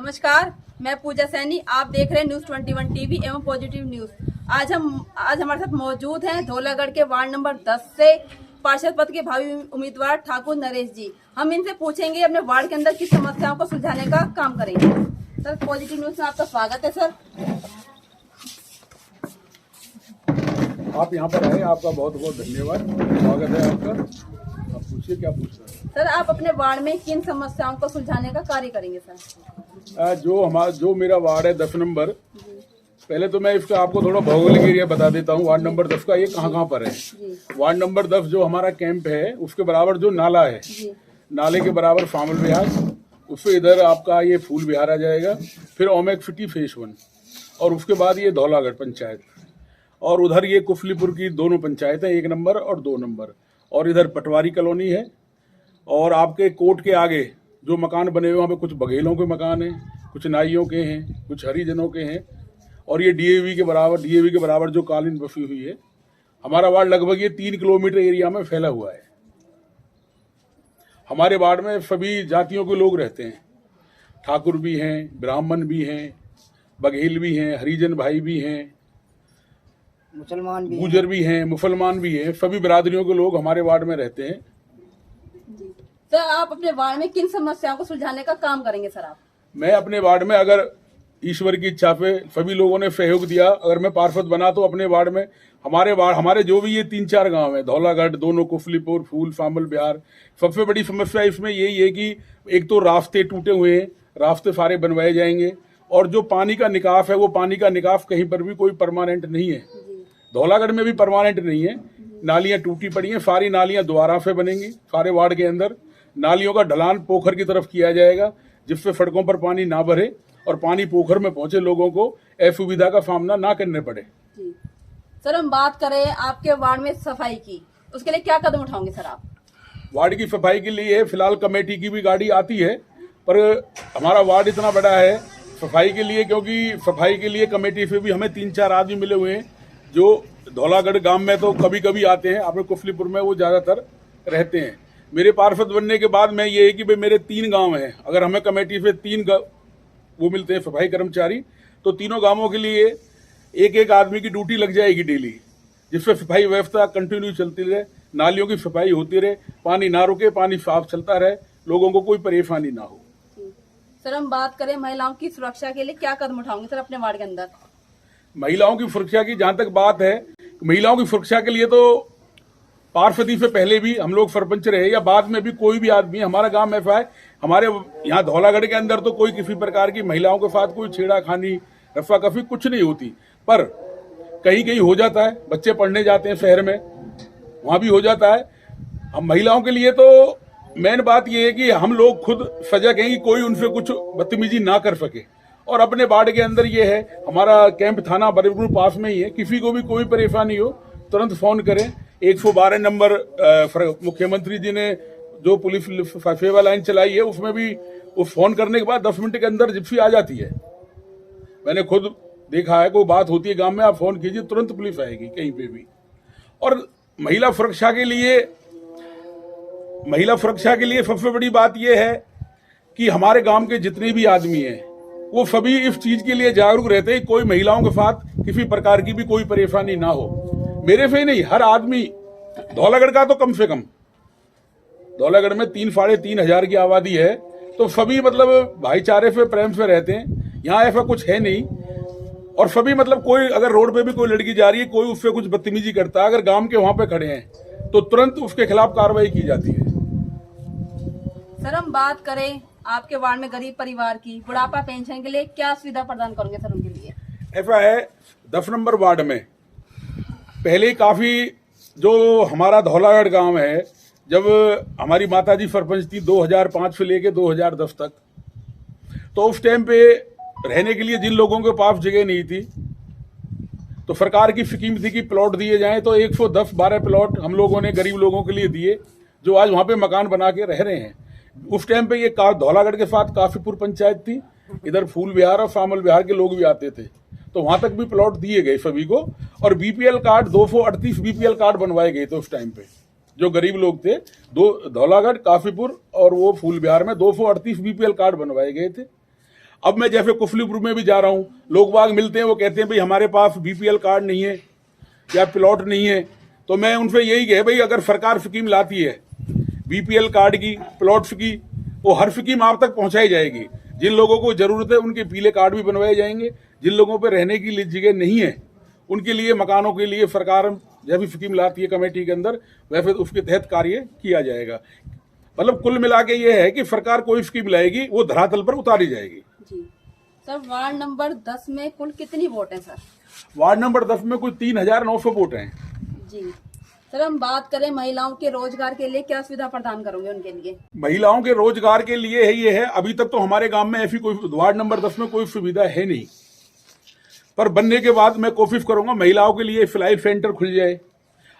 नमस्कार, मैं पूजा सैनी। आप देख रहे हैं न्यूज़ 21 टीवी एवं पॉजिटिव न्यूज़। आज हमारे साथ मौजूद हैं धौलागढ़ के वार्ड नंबर 10 से पार्षद पद के भावी उम्मीदवार ठाकुर नरेश जी। हम इनसे पूछेंगे अपने वार्ड के अंदर किस समस्याओं को सुलझाने का काम करेंगे। सर, पॉजिटिव न्यूज़ में आपका स्वागत है। सर, आप यहाँ पर आए, आपका बहुत बहुत धन्यवाद। स्वागत है आपका। आप पूछिए, क्या पूछ रहे हैं? सर, आप अपने वार्ड में किन समस्याओं को सुलझाने का कार्य करेंगे? सर, जो मेरा वार्ड है 10 नंबर, पहले तो मैं इसका आपको थोड़ा भौगोलिक एरिया बता देता हूँ। वार्ड नंबर 10 का ये कहाँ पर है। वार्ड नंबर 10 जो हमारा कैंप है, उसके बराबर जो नाला है, नाले के बराबर फामल विहार, उससे इधर आपका ये फूल विहार आ जाएगा, फिर ओमेक सिटी फेस 1, और उसके बाद ये धौलागढ़ पंचायत, और उधर ये कुफलीपुर की दोनों पंचायतें, 1 नंबर और 2 नंबर, और इधर पटवारी कॉलोनी है। और आपके कोर्ट के आगे जो मकान बने हुए, वहाँ पे कुछ बघेलों के मकान हैं, कुछ नाइयों के हैं, कुछ हरिजनों के हैं, और ये डीएवी के बराबर जो कालीन बसी हुई है। हमारा वार्ड लगभग ये 3 किलोमीटर एरिया में फैला हुआ है। हमारे वार्ड में सभी जातियों के लोग रहते हैं। ठाकुर भी हैं, ब्राह्मण भी हैं, बघेल भी हैं, हरिजन भाई भी हैं, मुसलमान भी, गुजर भी हैं, मुसलमान भी हैं। सभी बिरादरियों के लोग हमारे वार्ड में रहते हैं। सर, आप अपने वार्ड में किन समस्याओं को सुलझाने का काम करेंगे? सर, आप मैं अपने वार्ड में, अगर ईश्वर की इच्छा पे सभी लोगों ने सहयोग दिया, अगर मैं पार्षद बना, तो अपने वार्ड में हमारे जो भी ये 3-4 गांव है, धौलागढ़, दोनों, कुफलीपुर, फूल, फामल विहार, सबसे बड़ी समस्या इसमें यही है कि एक तो रास्ते टूटे हुए हैं, रास्ते सारे बनवाए जाएंगे, और जो पानी का निकास है, वो पानी का निकास कहीं पर भी कोई परमानेंट नहीं है। धौलागढ़ में भी परमानेंट नहीं है। नालियां टूटी पड़ी हैं, सारी नालियां दोबारा से बनेंगी। सारे वार्ड के अंदर नालियों का ढलान पोखर की तरफ किया जाएगा, जिससे सड़कों पर पानी ना भरे और पानी पोखर में पहुंचे लोगों को असुविधा का सामना ना करने पड़े। सर, हम बात करें आपके वार्ड में सफाई की, उसके लिए क्या कदम उठाओगे? सर, आप वार्ड की सफाई के लिए फिलहाल कमेटी की भी गाड़ी आती है, पर हमारा वार्ड इतना बड़ा है सफाई के लिए, क्योंकि सफाई के लिए कमेटी से भी हमें 3-4 आदमी मिले हुए हैं, जो धौलागढ़ गांव में तो कभी कभी आते हैं, अपने कुफलीपुर में वो ज़्यादातर रहते हैं। मेरे पार्षद बनने के बाद में ये है कि भाई मेरे 3 गांव हैं, अगर हमें कमेटी से 3 वो मिलते हैं सफाई कर्मचारी, तो तीनों गांवों के लिए एक आदमी की ड्यूटी लग जाएगी डेली, जिससे सफाई व्यवस्था कंटिन्यू चलती रहे, नालियों की सफाई होती रहे, पानी ना रुके, पानी साफ चलता रहे, लोगों को कोई परेशानी ना हो। सर, हम बात करें महिलाओं की सुरक्षा के लिए क्या कदम उठाओगे सर अपने वार्ड के अंदर? महिलाओं की सुरक्षा की जहां तक बात है, महिलाओं की सुरक्षा के लिए तो पार्षदी से पहले भी हम लोग सरपंच रहे, या बाद में भी कोई भी आदमी, हमारा गांव में ऐसा है, हमारे यहाँ धौलागढ़ के अंदर तो कोई किसी प्रकार की महिलाओं के साथ कोई छेड़ाखानी, रफाकफी कुछ नहीं होती, पर कहीं कहीं हो जाता है। बच्चे पढ़ने जाते हैं शहर में, वहां भी हो जाता है। हम महिलाओं के लिए तो मेन बात यह है कि हम लोग खुद सजग हैं कि कोई उनसे कुछ बदतमीजी ना कर सके। और अपने वार्ड के अंदर ये है, हमारा कैंप थाना बरेपुर पास में ही है, किसी को भी कोई परेशानी हो तुरंत फोन करें। 112 नंबर मुख्यमंत्री जी ने जो पुलिस सेवा लाइन चलाई है, उसमें भी उस फोन करने के बाद 10 मिनट के अंदर जिप्सी आ जाती है। मैंने खुद देखा है, कोई बात होती है गांव में, आप फोन कीजिए, तुरंत पुलिस आएगी कहीं पे भी। और महिला सुरक्षा के लिए सबसे बड़ी बात यह है कि हमारे गांव के जितने भी आदमी हैं, वो सभी इस चीज के लिए जागरूक रहते हैं, कोई महिलाओं के साथ किसी प्रकार की भी कोई परेशानी ना हो। मेरे से ही नहीं, हर आदमी, धौलागढ़ का तो कम से कम, धौलागढ़ में 3-3.5 हजार की आबादी है, तो सभी मतलब भाईचारे से, प्रेम से रहते हैं। यहाँ ऐसा कुछ है नहीं। और सभी मतलब कोई अगर रोड पे भी कोई लड़की जा रही है, कोई उससे कुछ बदतमीजी करता है, अगर गांव के वहां पे खड़े हैं, तो तुरंत उसके खिलाफ कार्रवाई की जाती है। सर, हम बात करें आपके वार्ड में गरीब परिवार की बुढ़ापा पेंशन के लिए क्या सुविधा प्रदान करोगे सर उनके लिए? ऐसा है, 10 नंबर वार्ड में पहले काफी, जो हमारा धौलागढ़ गांव है, जब हमारी माताजी सरपंच थी 2005 से लेके 2010 तक, तो उस टाइम पे रहने के लिए जिन लोगों के पास जगह नहीं थी, तो सरकार की स्कीम थी कि प्लॉट दिए जाएं, तो 110-12 प्लॉट हम लोगों ने गरीब लोगों के लिए दिए, जो आज वहां पे मकान बना के रह रहे हैं। उस टाइम पे ये धौलागढ़ के साथ काफीपुर पंचायत थी, इधर फूल विहार और फामल विहार के लोग भी आते थे, तो वहां तक भी प्लॉट दिए गए सभी को। और बीपीएल कार्ड 238 बीपीएल कार्ड बनवाए गए थे उस टाइम पे, जो गरीब लोग थे। धौलागढ़, काफीपुर और वो फूल विहार में 238 बीपीएल कार्ड बनवाए गए थे। अब मैं जैसे कुफलीपुर में भी जा रहा हूँ, लोग बाग मिलते हैं, वो कहते हैं भाई हमारे पास बीपीएल कार्ड नहीं है या प्लॉट नहीं है। तो मैं उनसे यही कहे भाई अगर सरकार स्कीम लाती है बीपीएल कार्ड की, प्लॉट्स की, वो हर स्कीम आप तक पहुंचाई जाएगी। जिन लोगों को जरूरत है उनके पीले कार्ड भी बनवाए जाएंगे। जिन लोगों पर रहने की जगह नहीं है उनके लिए, मकानों के लिए सरकार जब भी स्कीम लाती है कमेटी के अंदर, वैसे उसके तहत कार्य किया जाएगा। मतलब कुल मिला के ये है कि सरकार कोई स्कीम लाएगी वो धरातल पर उतारी जाएगी। जी सर, वार्ड नंबर 10 में कुल कितनी वोट है सर? वार्ड नंबर 10 में कुल 3,900 वोट हैं। जी सर, हम बात करें महिलाओं के रोजगार के लिए क्या सुविधा प्रदान करोगे उनके लिए? महिलाओं के रोजगार के लिए है ये है, अभी तक तो हमारे गांव में ऐसी कोई, वार्ड नंबर 10 में कोई सुविधा है नहीं, पर बनने के बाद मैं कोशिश करूंगा महिलाओं के लिए सिलाई सेंटर खुल जाए।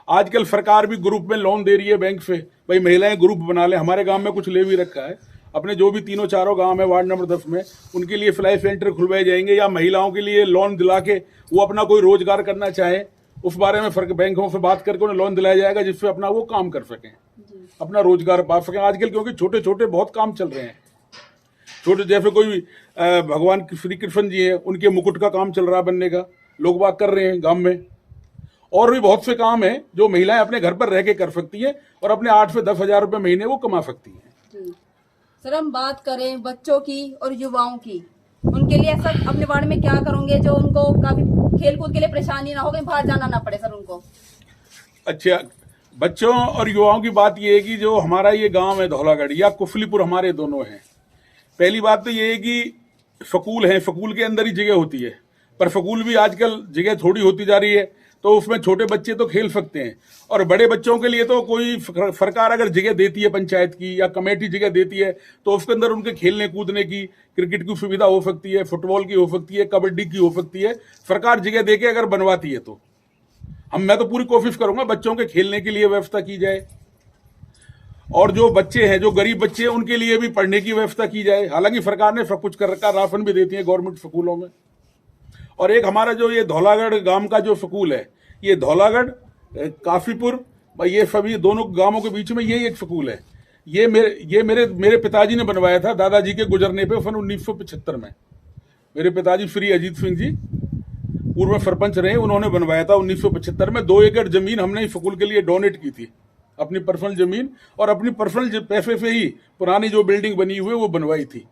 आजकल सरकार भी ग्रुप में लोन दे रही है बैंक से, भाई महिलाएं ग्रुप बना ले। हमारे गांव में कुछ ले भी रखा है, अपने जो भी 3-4 गांव है वार्ड नंबर 10 में, उनके लिए सिलाई सेंटर खुलवाए जाएंगे, या महिलाओं के लिए लोन दिला के वो अपना कोई रोजगार करना चाहे उस बारे में बैंकों से बात करके उन्हें लोन दिलाया जाएगा, जिससे अपना वो काम कर सकें, अपना रोजगार पा सकें। आजकल क्योंकि छोटे छोटे बहुत काम चल रहे हैं, छोटे जैसे कोई भगवान श्री कृष्ण जी हैं, उनके मुकुट का काम चल रहा है बनने का, लोग बात कर रहे हैं गांव में। और भी बहुत से काम हैं जो महिलाएं अपने घर पर रह के कर सकती हैं और अपने 8 से 10 हजार रुपए महीने वो कमा सकती हैं। सर, हम बात करें बच्चों की और युवाओं की, उनके लिए सर अपने वार्ड में क्या करोगे जो उनको काफी खेल कूद के लिए परेशानी ना हो, कहीं बाहर जाना ना पड़े सर उनको? अच्छा, बच्चों और युवाओं की बात यह है कि जो हमारा ये गांव है धौलागढ़ या कुफलीपुर, हमारे दोनों हैं। पहली बात तो ये है कि स्कूल है, स्कूल के अंदर ही जगह होती है, पर स्कूल भी आजकल जगह थोड़ी होती जा रही है, तो उसमें छोटे बच्चे तो खेल सकते हैं। और बड़े बच्चों के लिए तो कोई सरकार अगर जगह देती है, पंचायत की या कमेटी जगह देती है, तो उसके अंदर उनके खेलने कूदने की, क्रिकेट की सुविधा हो सकती है, फुटबॉल की हो सकती है, कबड्डी की हो सकती है, सरकार जगह देके अगर बनवाती है तो मैं तो पूरी कोशिश करूंगा बच्चों के खेलने के लिए व्यवस्था की जाए। और जो बच्चे हैं, जो गरीब बच्चे हैं, उनके लिए भी पढ़ने की व्यवस्था की जाए। हालांकि सरकार ने सब कुछ कर रखा, राशन भी देती है गवर्नमेंट स्कूलों में। और एक हमारा जो ये धौलागढ़ गांव का जो स्कूल है, ये धौलागढ़ काफीपुर, ये सभी दोनों गांवों के बीच में यही एक स्कूल है। ये मेरे पिताजी ने बनवाया था, दादाजी के गुजरने पे सन 1975 में। मेरे पिताजी श्री अजीत सिंह जी पूर्व सरपंच रहे, उन्होंने बनवाया था 1975 में। 2 एकड़ जमीन हमने स्कूल के लिए डोनेट की थी, अपनी पर्सनल जमीन और अपनी पर्सनल पैसे से ही पुरानी जो बिल्डिंग बनी हुई है वो बनवाई थी।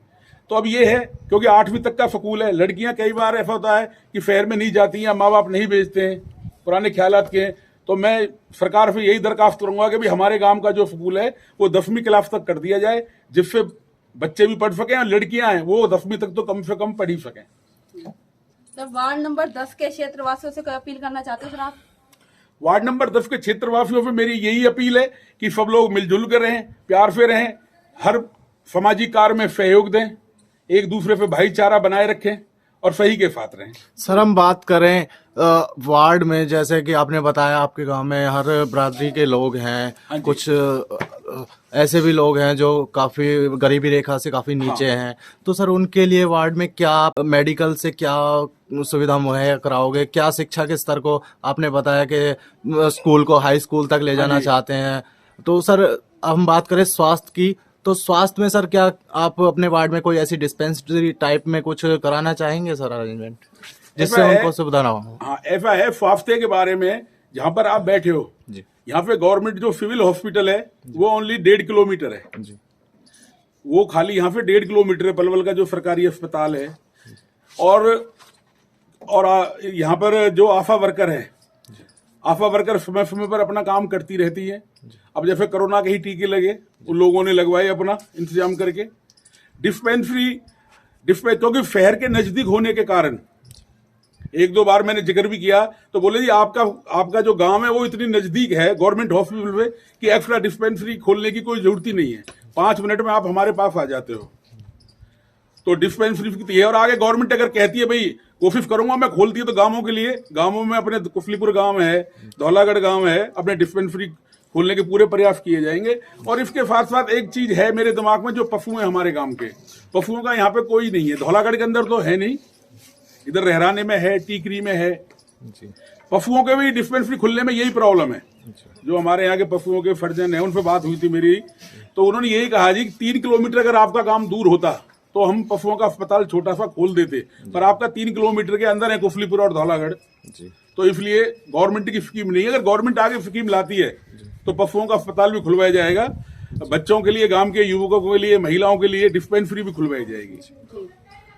तो अब ये है, क्योंकि 8वीं तक का स्कूल है, लड़कियां कई बार ऐसा होता है कि शहर में नहीं जाती हैं, माँ बाप नहीं भेजते हैं, पुराने ख्यालात के हैं। तो मैं सरकार से यही दरखास्त करूंगा कि भाई हमारे गांव का जो स्कूल है वो 10वीं क्लास तक कर दिया जाए, जिससे बच्चे भी पढ़ सकें और लड़कियां हैं वो 10वीं तक तो कम से कम पढ़ ही सकें। सर, वार्ड नंबर 10 के क्षेत्रवासियों से कोई अपील करना चाहते हो सर आप? वार्ड नंबर 10 के क्षेत्रवासियों से मेरी यही अपील है कि सब लोग मिलजुल कर रहें, प्यार से रहें, हर सामाजिक कार्य में सहयोग दें, एक दूसरे पे भाईचारा बनाए रखें और सही के साथ रहें। सर, हम बात करें वार्ड में, जैसे कि आपने बताया आपके गांव में हर बरादरी के लोग हैं, कुछ ऐसे भी लोग हैं जो काफी गरीबी रेखा से काफी नीचे हैं, तो सर उनके लिए वार्ड में क्या मेडिकल से क्या सुविधा मुहैया कराओगे? क्या शिक्षा के स्तर को, आपने बताया कि स्कूल को हाई स्कूल तक ले जाना चाहते हैं, तो सर हम बात करें स्वास्थ्य की, तो स्वास्थ्य में सर क्या आप अपने वार्ड में कोई ऐसी डिस्पेंसरी टाइप में कुछ कराना चाहेंगे सर अरेंजमेंट, जिससे उनको सुविधा ना हो? हाँ, ऐसा है स्वास्थ्य के बारे में, जहाँ पर आप बैठे हो जी, यहाँ पे गवर्नमेंट जो सिविल हॉस्पिटल है वो ओनली 1.5 किलोमीटर है जी, वो खाली यहाँ पे 1.5 किलोमीटर है, पलवल का जो सरकारी अस्पताल है। और यहाँ पर जो आशा वर्कर है, आशा वर्कर समय समय पर अपना काम करती रहती है। अब जैसे कोरोना के ही टीके लगे, उन लोगों ने लगवाए अपना इंतजाम करके। डिस्पेंसरी क्योंकि शहर के नजदीक होने के कारण 1-2 बार मैंने जिक्र भी किया, तो बोले जी आपका जो गांव है वो इतनी नजदीक है गवर्नमेंट हॉस्पिटल में कि एक्स्ट्रा डिस्पेंसरी खोलने की कोई जरूरत ही नहीं है, 5 मिनट में आप हमारे पास आ जाते हो। तो डिस्पेंसरी की है। और आगे गवर्नमेंट अगर कहती है भाई कोशिश करूंगा मैं खोलती है, तो गांवों के लिए, गांवों में अपने कुफलीपुर गांव है, धौलागढ़ गांव है, अपने डिस्पेंसरी खोलने के पूरे प्रयास किए जाएंगे। और इसके साथ साथ एक चीज है मेरे दिमाग में, जो पशु है हमारे गांव के, पशुओं का यहाँ पे कोई नहीं है। धौलागढ़ के अंदर तो है नहीं, इधर रहराने में है, टीकरी में है। पशुओं के भी डिस्पेंसरी खुलने में यही प्रॉब्लम है। जो हमारे यहाँ के पशुओं के सर्जन है, उनसे बात हुई थी मेरी, तो उन्होंने यही कहा जी 3 किलोमीटर अगर आपका काम दूर होता तो हम पशुओं का अस्पताल छोटा सा खोल देते, पर आपका 3 किलोमीटर के अंदर है कुफलीपुर और धौलागढ़, तो इसलिए गवर्नमेंट की स्कीम नहीं है। अगर गवर्नमेंट आगे स्कीम लाती है तो पशुओं का अस्पताल भी खुलवाया जाएगा, बच्चों के लिए, गांव के युवकों के लिए, महिलाओं के लिए डिस्पेंसरी भी खुलवाई जाएगी।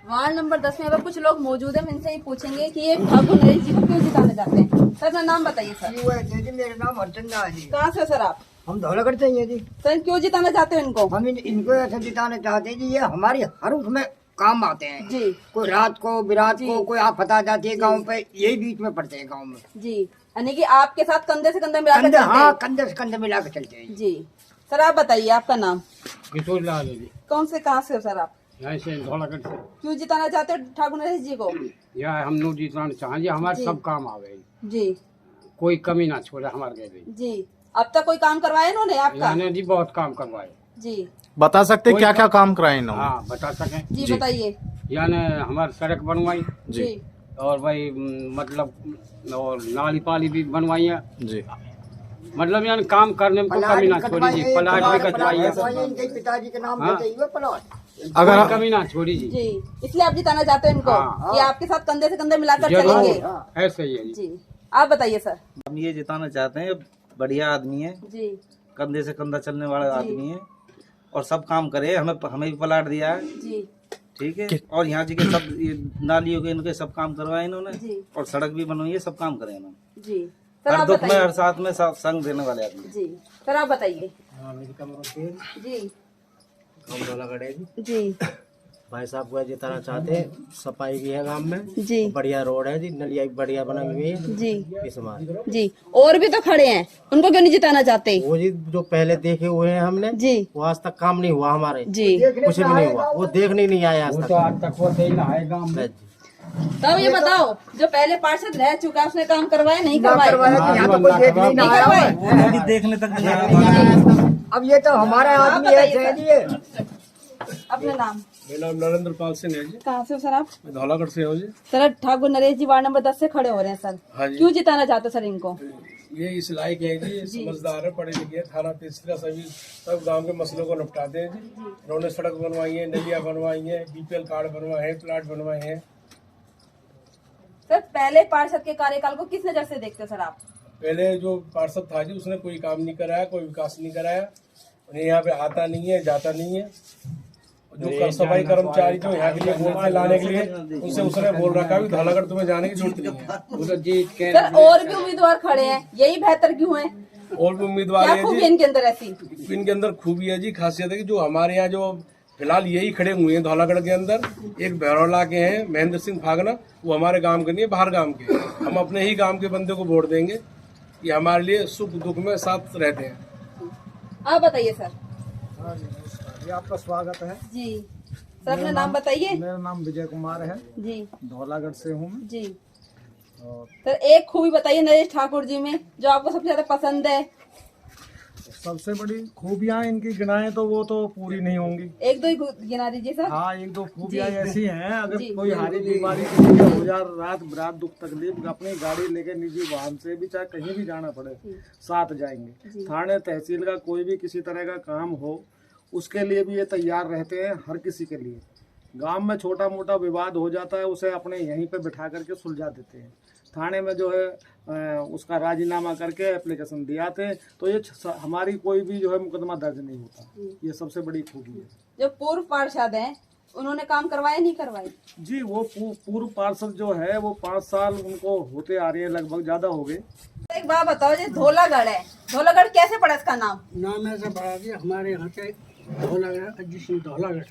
वार्ड नंबर 10 में अगर कुछ लोग मौजूद हैं, इनसे ही पूछेंगे कि ये ठाकुर नरेश जी को क्यों जिताना चाहते हैं। सर अपना नाम बताइए सर। जी मेरा नाम हरचंदा है जी। कहाँ से सर आप? हम धौलागढ़ से ही है जी। सर क्यों जिताना चाहते हो इनको? हम इनको ऐसे जिताना चाहते हैं जी, ये हमारी हर उसमें काम आते हैं जी। कोई रात को, बिरात को, कोई आफत आ जाती है गाँव पे, यही बीच में पड़ते हैं गाँव में जी। यानी कि आपके साथ कंधे से कंधे मिलाकर कंधे, चलते हाँ हैं। कंधे से कंधे मिला के चलते हैं जी। सर आप बताइए आपका नाम? किशोर लाल है जी। कौन से, कहाँ से हो सर आप? यहाँ से धौलागढ़ से। क्यों जिताना चाहते हो ठाकुर नरेश जी को? यहाँ हम लोग जिताना चाहिए, हमारे सब काम आवे जी। कोई कमी ना छोड़े हमारे लिए जी। अब तक कोई काम करवाया इन्होंने आपका? यानी जी बहुत काम करवाए जी। बता सकते क्या क्या काम कराए इन्होंने? हाँ बता सकें जी बताइए। यानी हमारी सड़क बनवाई जी। और भाई मतलब और नाली पाली भी बनवाई है जी। मतलब यानी काम करने में कोई कमी ना छोड़ी जी, प्लाट भी कटवाई है, इनके पिताजी के नाम हाँ। देते हुए प्लॉट। अगर कोई कमी ना छोड़ी जी। जी। इसलिए आप जिताना चाहते हो इनको हाँ। कि आपके साथ कंधे से कंधे मिलाकर जरूर चलेंगे। ऐसे ही है जी। जी। आप बताइए सर। हम ये जिताना चाहते हैं, बढ़िया आदमी है, जी। कंधे से कंधा चलने वाला आदमी है और सब काम करे। हमें भी प्लाट दिया है, जी। ठीक है, और यहाँ जी के सब ये नालियों के इनके सब काम करवाए इन्होंने जी। और सड़क भी बनवाई है, सब काम करे इन्होंने। जी। सर हर आप दुख में, बताइए। हर साथ में संग देने वाले आदमी। जी। सर आप बताइए। जी। जी। भाई साहब को जिताना चाहते हैं, सफाई भी है गांव में, जी। बढ़िया रोड है जी, नलिया भी बढ़िया बनी हुई है जी। इस बार। जी। और भी तो खड़े हैं, उनको क्यों नहीं जिताना चाहते? वो जी जो पहले देखे हुए हैं हमने, जी। वो आज तक काम नहीं हुआ हमारे, जी। कुछ भी नहीं हुआ, वो देखने ही नहीं आया आज तो आज तक वो देना है गाँव में। तब ये बताओ, जो पहले पार्षद रह चुका है उसने काम करवाया नहीं करवाया? यहाँ तो कोई देख नहीं नहीं आया करवाए। है। देखने तक नहीं आया। अब ये तो हमारा आप आदमी बताइए है सर। जी। अपना नाम? मेरा नाम नरेंद्र पाल सिंह है जी, कहाँ से हो सर आप? मैं धौलागढ़ से हूँ जी। सर ठाकुर नरेश जी वार्ड नंबर 10 से खड़े हो रहे हैं सर। हाँ जी। क्यों जिताना चाहते हो सर इनको? ये इस लायक है जी, समझदार है, पढ़े लिखे हैं, थाना तहसील सभी सब गांव के मसलों को निपटाते हैं जी। इन्होंने सड़क बनवाई है, नलिया बनवाई है, बीपीएल कार्ड बनवाए हैं, प्लाट बनवाए हैं। सर पहले पार्षद के कार्यकाल को किस नजर से देखते हो सर आप? पहले जो पार्षद था जी उसने कोई काम नहीं कराया, कोई विकास नहीं कराया, उन्हें यहाँ पे आता नहीं है, जाता नहीं है। जो सफाई कर्मचारी जो यहाँ के लिए बोलते लाने के लिए, उनसे उसने बोल रखा है धौलागढ़ तुम्हें जाने की जरूरत नहीं है। वो तो जीत के सर और भी उम्मीदवार खड़े हैं, यही बेहतर क्यों है? और भी उम्मीदवार क्या है खूबी जी, इनके अंदर ऐसी? इनके अंदर खूबी है जी, खासियत है कि जो हमारे यहाँ जो फिलहाल यही खड़े हुए हैं धौलागढ़ के अंदर, एक भैरवला के हैं महेंद्र सिंह फागना, वो हमारे गांव के नहीं है, बाहर गांव के। हम अपने ही गांव के बंदे को वोट देंगे, ये हमारे लिए सुख दुख में साथ रहते हैं। आप बताइए सर। जी आपका स्वागत है। जी। सर अपना नाम बताइए। मेरा नाम विजय कुमार है, जी। धौलागढ़ से हूँ। जी। सर एक खूबी बताइए नरेश ठाकुर जी में जो आपको सबसे ज्यादा पसंद है। सबसे बड़ी खूबियाँ इनकी गिनाएं तो वो तो पूरी नहीं होंगी। एक दो ही गिना दीजिए सर। हाँ, एक दो खूबियाँ ऐसी हैं, अगर जी। कोई हारी बीमारी किसी का हो जाए, रात बिरात दुख तकलीफ, अपनी गाड़ी लेके निजी वाहन से भी चाहे कहीं भी जाना पड़े, साथ जाएंगे। थाने तहसील का कोई भी किसी तरह का काम हो, उसके लिए भी ये तैयार रहते हैं, हर किसी के लिए। गांव में छोटा मोटा विवाद हो जाता है, उसे अपने यहीं पे बिठा करके सुलझा देते हैं। थाने में जो है उसका राजीनामा करके एप्लीकेशन दियाते हैं, तो ये हमारी कोई भी जो है मुकदमा दर्ज नहीं होता। ये सबसे बड़ी खूबी है। जो पूर्व पार्षद हैं उन्होंने काम करवाए नहीं करवाए? जी, वो पूर्व पार्षद जो है वो 5 साल उनको होते आ रहे हैं, लगभग ज्यादा हो गए। एक बात बताओ, जो धौलागढ़ है, धौलागढ़ कैसे पड़ा इसका नाम? नाम ऐसा पड़ा जी, हमारे यहाँ से धौलागढ़, अजीत सिंह धौलागढ़,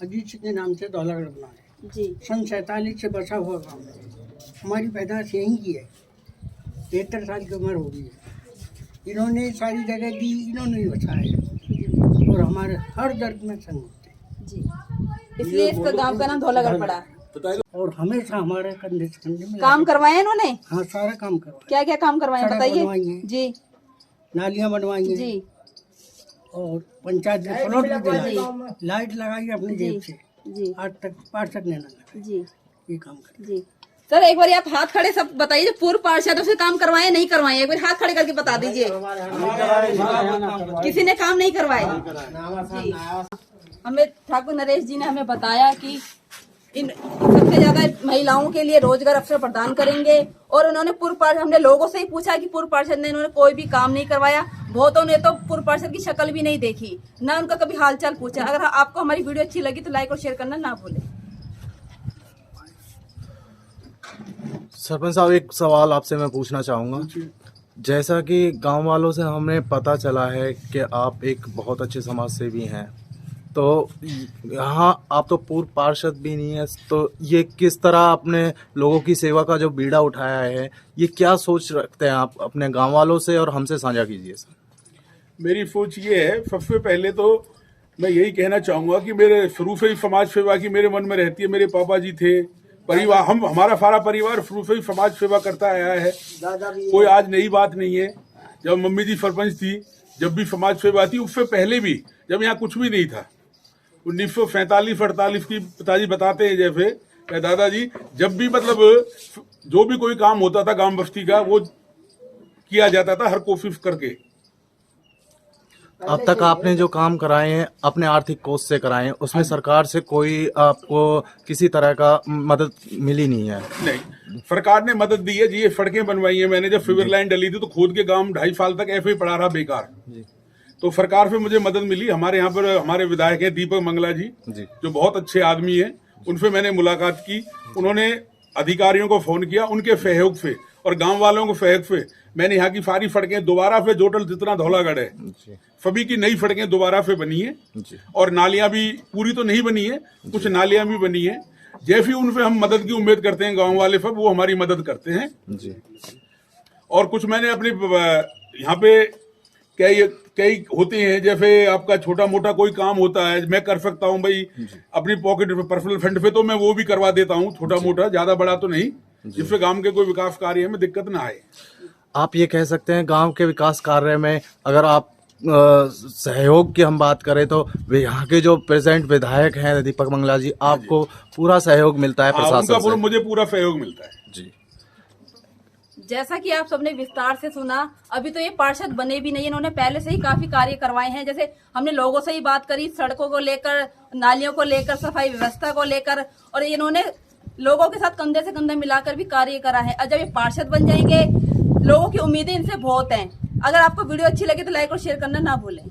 अजीत सिंह के नाम से धौलागढ़ बना है जी। सन 47 से बसा हुआ गाँव है। हमारी पैदाश यहीं की है, 73 साल की उम्र हो गई है। इन्होंने सारी जगह दी, इन्होंने ही बचाया और हमारे हर दर्द में संग होते हैं जी। इसलिए इसका गांव का नाम धौलागढ़ पड़ा। और हमेशा हमारे कंधे से कंधे में काम करवाए हैं इन्होंने? हाँ, सारा काम करवाया। क्या क्या काम करवाए हैं सड़क बताइए। बनवाई है। जी। नालियाँ बनवाई हैं जी। और पंचायत में प्लॉट भी दिलाए, लाइट लगाई है अपनी जेब से। जी। आज तक पार्षद ने ना लगाई, जी। ये काम कर। जी। सर एक बार आप हाथ खड़े सब बताइए, जो पूर्व पार्षद से काम करवाए नहीं करवाए, एक बार हाथ खड़े करके बता दीजिए। किसी ने काम नहीं करवाए? जी। हमें ठाकुर नरेश जी ने हमें बताया कि इन सबसे ज्यादा महिलाओं के लिए रोजगार अवसर प्रदान करेंगे। और उन्होंने पूर्व पार्षद, हमने लोगों से ही पूछा कि पूर्व पार्षद ने इन्होंने कोई भी काम नहीं करवाया। बहुतों ने तो पूर्व पार्षद की शक्ल भी नहीं देखी, ना उनका कभी हालचाल पूछा। अगर आपको हमारी वीडियो अच्छी लगी तो लाइक और शेयर करना ना भूलें। सरपंच साहब, एक सवाल आपसे मैं पूछना चाहूँगा। जैसा कि गांव वालों से हमें पता चला है कि आप एक बहुत अच्छे समाज सेवी हैं, तो यहाँ आप तो पूर्व पार्षद भी नहीं है, तो ये किस तरह अपने लोगों की सेवा का जो बीड़ा उठाया है, ये क्या सोच रखते हैं आप अपने गांव वालों से, और हमसे साझा कीजिए सर। मेरी सोच ये है, सबसे पहले तो मैं यही कहना चाहूँगा कि मेरे शुरू से ही समाज सेवा की मेरे मन में रहती है। मेरे पापा जी थे, परिवार, हमारा सारा परिवार शुरू से ही समाज सेवा करता आया है। कोई आज नई बात नहीं है। जब मम्मी जी सरपंच थी, जब भी समाज सेवा थी, उससे पहले भी जब यहाँ कुछ भी नहीं था, 1947-48 की पिताजी बताते हैं, जैसे दादाजी, जब भी मतलब जो भी कोई काम होता था गांव बस्ती का, वो किया जाता था हर कोशिश करके। अब तक आपने जो काम कराए हैं अपने आर्थिक कोष से कराए हैं, उसमें सरकार से कोई आपको किसी तरह का मदद मिली नहीं है? नहीं, सरकार ने मदद दी है जी। ये सड़कें बनवाई है मैंने। जब सीवर लाइन डली थी तो खोद के काम 2.5 साल तक ऐसे ही पड़ा रहा बेकार। तो सरकार से मुझे मदद मिली। हमारे यहाँ पर हमारे विधायक है दीपक मंगला जी, जो बहुत अच्छे आदमी है, उनसे मैंने मुलाकात की। उन्होंने अधिकारियों को फोन किया, उनके सहयोग से और गांव वालों को सहयोग से मैंने यहाँ की सारी सड़कें दोबारा से, टोटल जितना धौलागढ़ है सभी की नई सड़कें दोबारा से बनी है। और नालियां भी पूरी तो नहीं बनी है, कुछ नालियां भी बनी है। जैसे उनसे हम मदद की उम्मीद करते हैं, गांव वाले सब वो हमारी मदद करते हैं जी। और कुछ मैंने अपने यहाँ पे कई होते हैं, जैसे आपका छोटा मोटा कोई काम होता है, मैं कर सकता हूँ भाई अपनी पॉकेट पे, पर्सनल फंड पे, तो मैं वो भी करवा देता हूँ, छोटा मोटा, ज्यादा बड़ा तो नहीं, जिससे गांव के कोई विकास कार्य में दिक्कत ना आए। आप ये कह सकते हैं गांव के विकास कार्य में अगर आप सहयोग की हम बात करें तो यहाँ के जो प्रेजेंट विधायक हैं दीपक मंगला जी, आपको पूरा सहयोग मिलता है प्रशासन से? मुझे पूरा सहयोग मिलता है जी। जैसा कि आप सबने विस्तार से सुना, अभी तो ये पार्षद बने भी नहीं, इन्होंने पहले से ही काफी कार्य करवाए हैं। जैसे हमने लोगों से ही बात करी, सड़कों को लेकर, नालियों को लेकर, सफाई व्यवस्था को लेकर, और इन्होंने लोगों के साथ कंधे से कंधा मिलाकर भी कार्य करा है। और जब ये पार्षद बन जाएंगे, लोगों की उम्मीदें इनसे बहुत हैं। अगर आपको वीडियो अच्छी लगे तो लाइक और शेयर करना ना भूलें।